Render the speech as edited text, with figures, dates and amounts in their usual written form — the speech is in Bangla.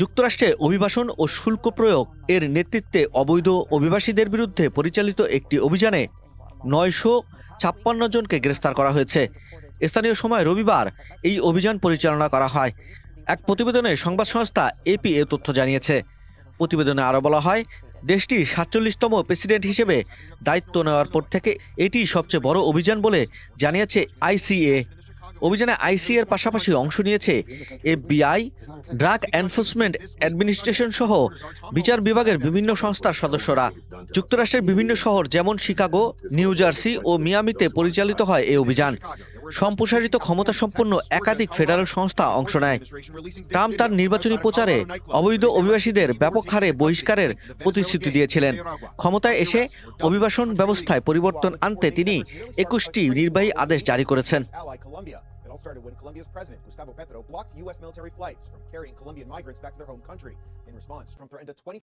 যুক্তরাষ্ট্রে অভিবাসন ও শুল্ক প্রয়োগ এর নেতৃত্বে অবৈধ অভিবাসীদের বিরুদ্ধে পরিচালিত একটি অভিযানে 956 জনকে গ্রেফতার করা হয়েছে। স্থানীয় সময় রবিবার এই অভিযান পরিচালনা করা হয়। এক প্রতিবেদনে সংবাদ সংস্থা এপি এ তথ্য জানিয়েছে। প্রতিবেদনে আরও বলা হয়, দেশটির 47তম প্রেসিডেন্ট হিসেবে দায়িত্ব নেওয়ার পর থেকে এটি সবচেয়ে বড় অভিযান বলে জানিয়েছে আইসিএ। অভিযানে আইসিএর পাশাপাশি অংশ নিয়েছে এফবিআই, ড্রাগ এনফোর্সমেন্ট অ্যাডমিনিস্ট্রেশন সহ বিচার বিভাগের বিভিন্ন সংস্থার সদস্যরা। যুক্তরাষ্ট্রের বিভিন্ন শহর যেমন শিকাগো, নিউ জার্সি ও মিয়ামিতে পরিচালিত হয় এই অভিযান। সম্প্রসারিত ক্ষমতাসম্পন্ন একাধিক ফেডারেল সংস্থা অংশ নেয়। ট্রাম্প তার নির্বাচনী প্রচারে অবৈধ অভিবাসীদের ব্যাপক হারে বহিষ্কারের প্রতিশ্রুতি দিয়েছিলেন। ক্ষমতায় এসে অভিবাসন ব্যবস্থায় পরিবর্তন আনতে তিনি 21টি নির্বাহী আদেশ জারি করেছেন। It all started when Colombia's president, Gustavo Petro, blocked U.S. military flights from carrying Colombian migrants back to their home country. In response, Trump threatened a 20